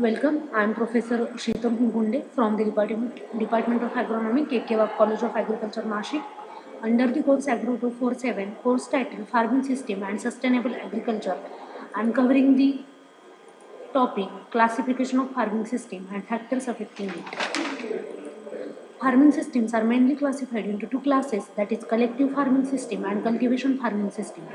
Welcome. I am Professor Sheetam Gunde from the Department of Agronomy, KK College of Agriculture, Nashik. Under the course Agro 247, course title Farming System and Sustainable Agriculture, I am covering the topic classification of farming system and factors affecting it. Farming systems are mainly classified into two classes, that is collective farming system and cultivation farming system.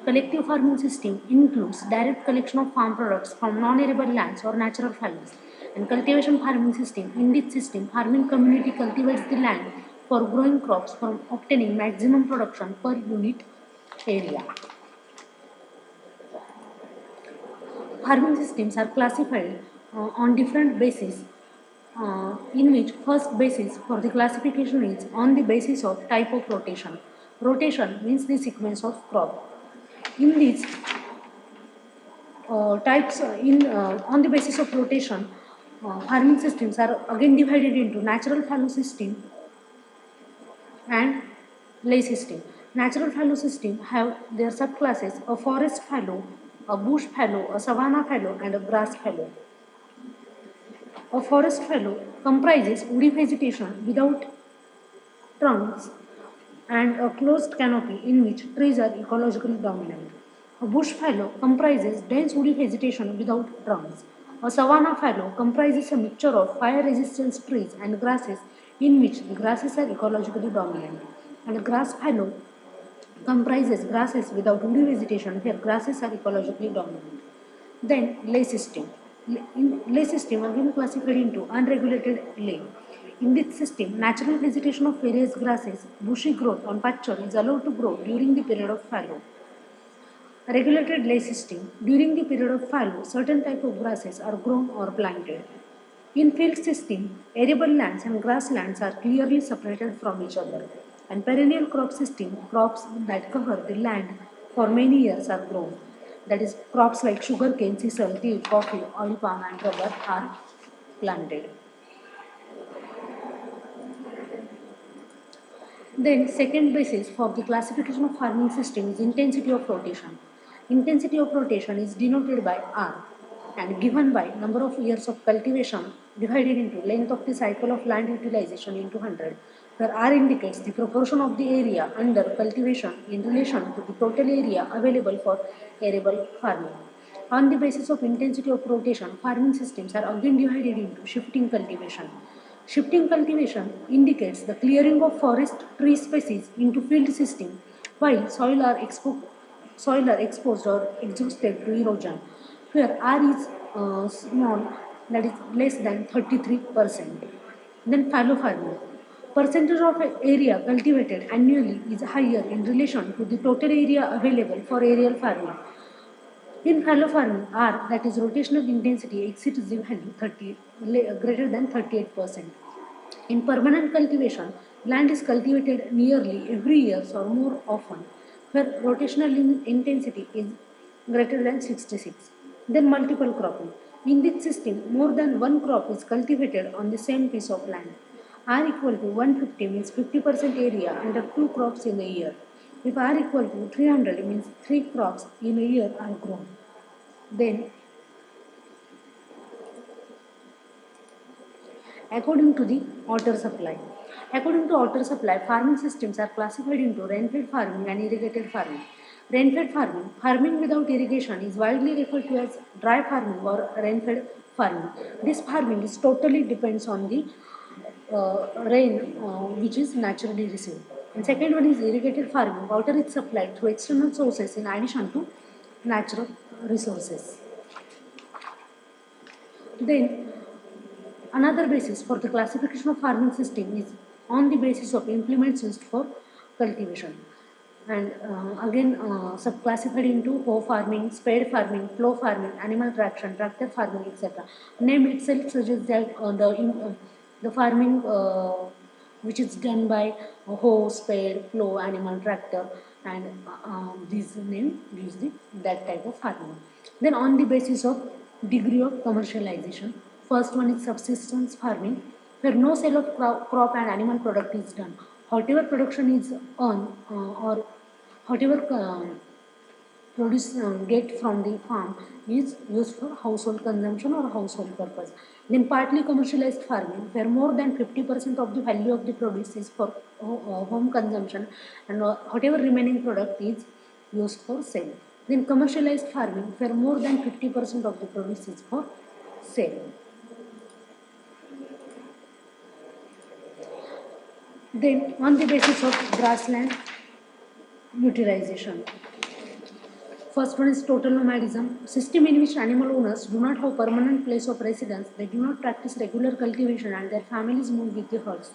Collective farming system includes direct collection of farm products from non-arable lands or natural fallows. And cultivation farming system, in this system, farming community cultivates the land for growing crops from obtaining maximum production per unit area. Farming systems are classified on different bases, in which first basis for the classification is on the basis of type of rotation. Rotation means the sequence of crop. In these types, on the basis of rotation, farming systems are again divided into natural fallow system and ley system. Natural fallow system have their subclasses: a forest fallow, a bush fallow, a savanna fallow, and a grass fallow. A forest fallow comprises woody vegetation without trunks and a closed canopy in which trees are ecologically dominant. A bush fallow comprises dense woody vegetation without trunks. A savanna fallow comprises a mixture of fire-resistant trees and grasses in which the grasses are ecologically dominant. And a grass fallow comprises grasses without woody vegetation where grasses are ecologically dominant. Then ley system. Ley system again classified into unregulated ley. In this system, natural vegetation of various grasses, bushy growth on pasture is allowed to grow during the period of fallow. Regulated ley system. During the period of fallow, certain type of grasses are grown or planted. In field system, arable lands and grasslands are clearly separated from each other. And perennial crop system, crops that cover the land for many years are grown. That is, crops like sugarcane, sisal, tea, coffee, oil palm, and rubber are planted. Then second basis for the classification of farming system is intensity of rotation. Intensity of rotation is denoted by R and given by number of years of cultivation divided into length of the cycle of land utilization into 100, where R indicates the proportion of the area under cultivation in relation to the total area available for arable farming. On the basis of intensity of rotation, farming systems are again divided into shifting cultivation. Shifting cultivation indicates the clearing of forest tree species into field system while soil are exposed or exhausted to erosion, where R is small, that is less than 33%. Then fallow farming. Percentage of area cultivated annually is higher in relation to the total area available for aerial farming. In fallow farming, R, that is rotational intensity, exceeds the value greater than 38%. In permanent cultivation, land is cultivated nearly every year or more often, where rotational intensity is greater than 66. Then multiple cropping. In this system, more than one crop is cultivated on the same piece of land. R equal to 150 means 50% area under two crops in a year. If R equal to 300 means three crops in a year are grown. Then, according to the water supply. According to water supply, farming systems are classified into rainfed farming and irrigated farming. Rainfed farming, farming without irrigation, is widely referred to as dry farming or rainfed farming. This farming is totally depends on the rain which is naturally received. And second one is irrigated farming. Water is supplied through external sources in addition to natural resources. Then another basis for the classification of farming system is on the basis of implements used for cultivation. And again, subclassified into hoe farming, spade farming, plough farming, animal traction, tractor farming, etc. Name itself suggests that the farming which is done by hoe, spade, plough, animal tractor, and this name gives that type of farming. Then on the basis of degree of commercialization, first one is subsistence farming, where no sale of crop and animal product is done. Whatever production is on or whatever produce get from the farm is used for household consumption or household purpose. Then partly commercialized farming, where more than 50% of the value of the produce is for home consumption, and whatever remaining product is used for sale. Then commercialized farming, where more than 50% of the produce is for sale. Then on the basis of grassland utilization. First one is total nomadism, system in which animal owners do not have permanent place of residence, they do not practice regular cultivation and their families move with the herds.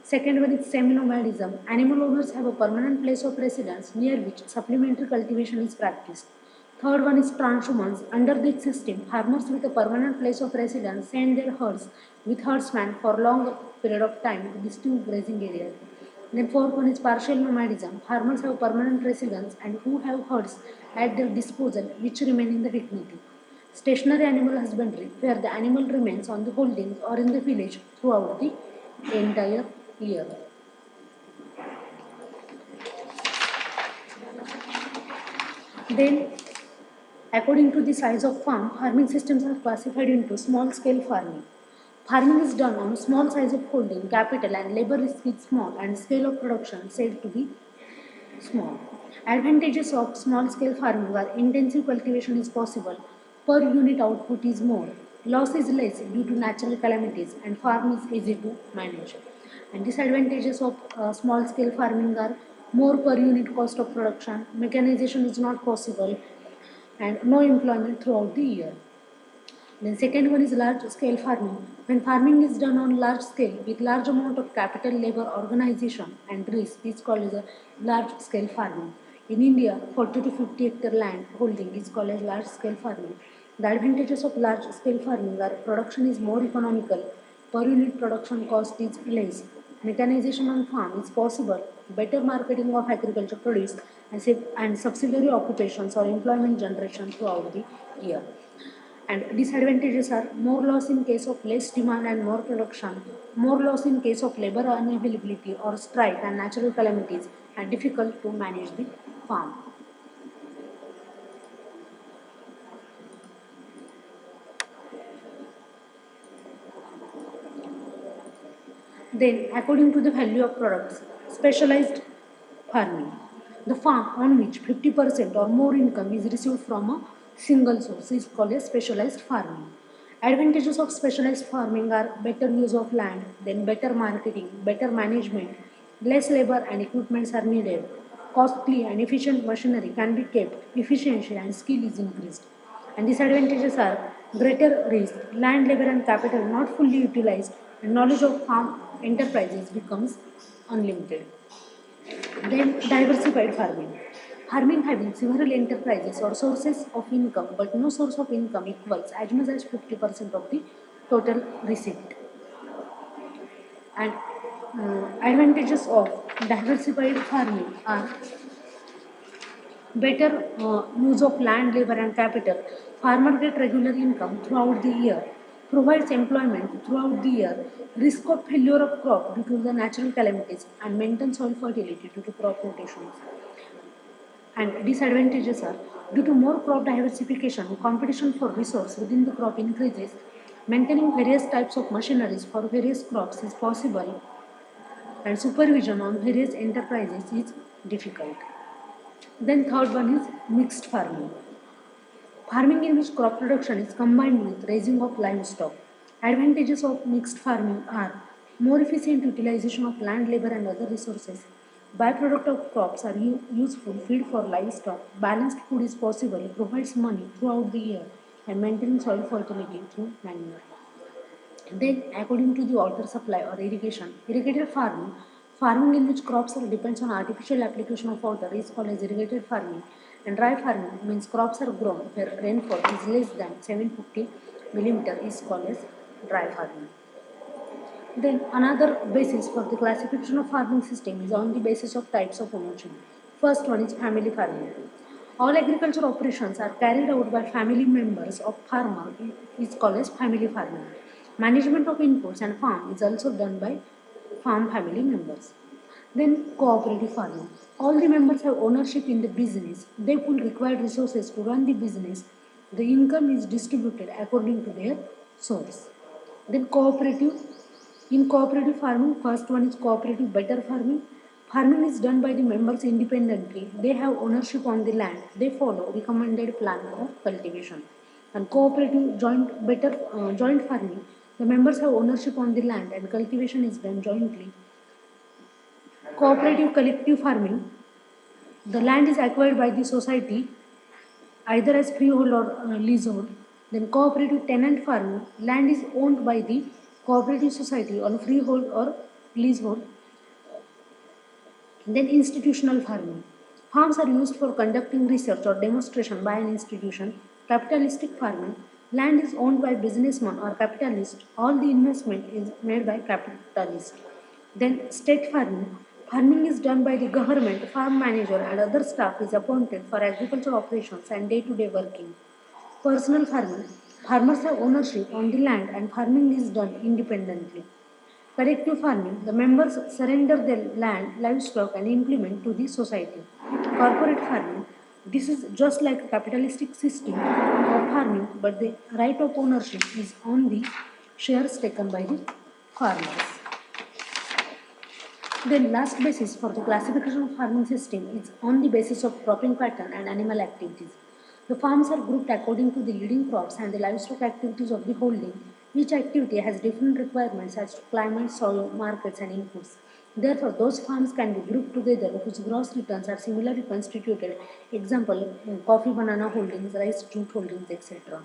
Second one is semi-nomadism, animal owners have a permanent place of residence near which supplementary cultivation is practiced. Third one is transhumance. Under this system, farmers with a permanent place of residence send their herds with herdsmen for long period of time to distinct grazing areas. Then fourth one is partial nomadism. Farmers have permanent residence and who have herds at their disposal which remain in the vicinity. Stationary animal husbandry, where the animal remains on the holdings or in the village throughout the entire year. Then, according to the size of farm, farming systems are classified into small-scale farming. Farming is done on a small size of holding, capital and labor is small and scale of production said to be small. Advantages of small-scale farming are intensive cultivation is possible, per unit output is more, loss is less due to natural calamities and farm is easy to manage. And disadvantages of small-scale farming are more per unit cost of production, mechanization is not possible, and no employment throughout the year. Then second one is large scale farming. When farming is done on large scale with large amount of capital, labor, organization and risk is called as a large scale farming. In India, 40 to 50 hectare land holding is called as large scale farming. The advantages of large scale farming are production is more economical, per unit production cost is less, mechanization on farm is possible, better marketing of agriculture produce and subsidiary occupations or employment generation throughout the year. And disadvantages are more loss in case of less demand and more production, more loss in case of labor unavailability or strike and natural calamities, and difficult to manage the farm. Then, according to the value of products, specialized farming. The farm on which 50% or more income is received from a single source is called a specialized farming. Advantages of specialized farming are better use of land, then better marketing, better management, less labor and equipments are needed, costly and efficient machinery can be kept, efficiency and skill is increased. And disadvantages are greater risk, land, labor and capital not fully utilized, and knowledge of farm enterprises becomes unlimited. Then diversified farming. Farming having several enterprises or sources of income, but no source of income equals as much as 50% of the total receipt. And advantages of diversified farming are better use of land, labor and capital. Farmer get regular income throughout the year, provides employment throughout the year, risk of failure of crop due to the natural calamities and maintain soil fertility due to crop rotations. And disadvantages are due to more crop diversification, competition for resource within the crop increases, maintaining various types of machineries for various crops is possible, and supervision on various enterprises is difficult. Then third one is mixed farming. Farming in which crop production is combined with raising of livestock. Advantages of mixed farming are more efficient utilization of land, labor and other resources. Byproduct of crops are useful feed for livestock. Balanced food is possible, provides money throughout the year and maintaining soil fertility through manure. Then, according to the water supply or irrigation, irrigated farming, farming in which crops are depends on artificial application of water is called as irrigated farming. And dry farming means crops are grown where rainfall is less than 750 millimeter is called as dry farming. Then another basis for the classification of farming system is on the basis of types of ownership. First one is family farming. All agriculture operations are carried out by family members of farmer is called as family farming. Management of inputs and farm is also done by farm family members. Then cooperative farming. All the members have ownership in the business. They pull required resources to run the business. The income is distributed according to their source. Then cooperative. In cooperative farming, first one is cooperative better farming. Farming is done by the members independently. They have ownership on the land. They follow recommended plan of cultivation. And cooperative joint farming, the members have ownership on the land and cultivation is done jointly. Cooperative collective farming, the land is acquired by the society either as freehold or leasehold. Then cooperative tenant farming, land is owned by the cooperative society on freehold or leasehold. Then institutional farming. Farms are used for conducting research or demonstration by an institution. Capitalistic farming. Land is owned by businessman or capitalist. All the investment is made by capitalist. Then state farming. Farming is done by the government, farm manager and other staff is appointed for agricultural operations and day-to-day working. Personal farming. Farmers have ownership on the land and farming is done independently. Collective farming, the members surrender their land, livestock, and implement to the society. Corporate farming, this is just like a capitalistic system of farming, but the right of ownership is on the shares taken by the farmers. The last basis for the classification of farming system is on the basis of cropping pattern and animal activities. The farms are grouped according to the leading crops and the livestock activities of the holding. Each activity has different requirements as to climate, soil, markets, and inputs. Therefore, those farms can be grouped together whose gross returns are similarly constituted. Example, coffee, banana holdings, rice, jute holdings, etc.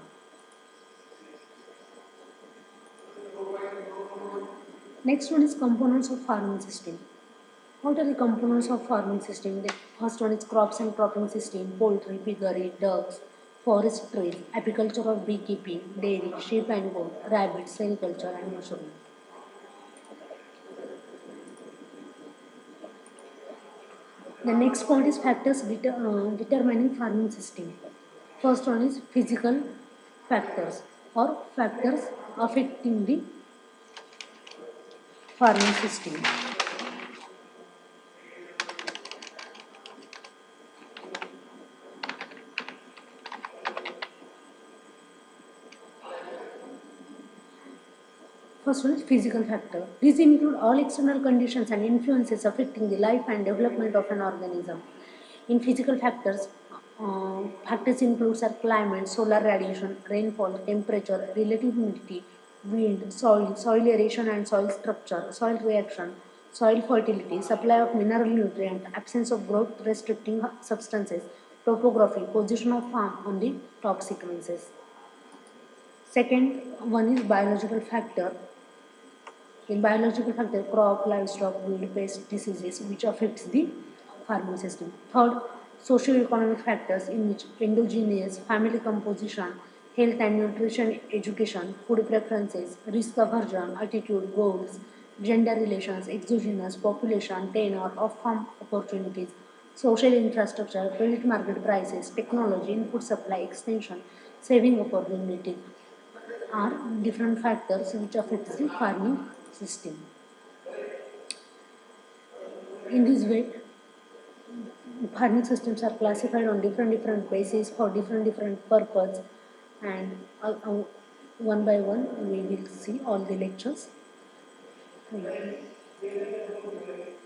Next one is components of farming system. What are the components of farming system? The first one is crops and cropping system, poultry, piggery, ducks, forestry, apiculture or beekeeping, dairy, sheep and goat, rabbits, agriculture and mushroom. The next point is factors determining farming system. First one is physical factors or factors affecting the farming system. First one is physical factor. These include all external conditions and influences affecting the life and development of an organism. In physical factors, factors include climate, solar radiation, rainfall, temperature, relative humidity, wind, soil aeration and soil structure, soil reaction, soil fertility, supply of mineral nutrient, absence of growth restricting substances, topography, position of farm on the top sequences. Second one is biological factor. In biological factor, crop, livestock, weed, pest, diseases, which affects the farming system. Third, socio-economic factors in which endogenous, family composition, health and nutrition, education, food preferences, risk aversion, attitude, goals, gender relations, exogenous, population, tenure, off-farm opportunities, social infrastructure, credit market prices, technology, input supply, extension, saving opportunity are different factors which affects the farming system. In this way, farming systems are classified on different bases for different purpose, and one by one we will see all the lectures. Thank you.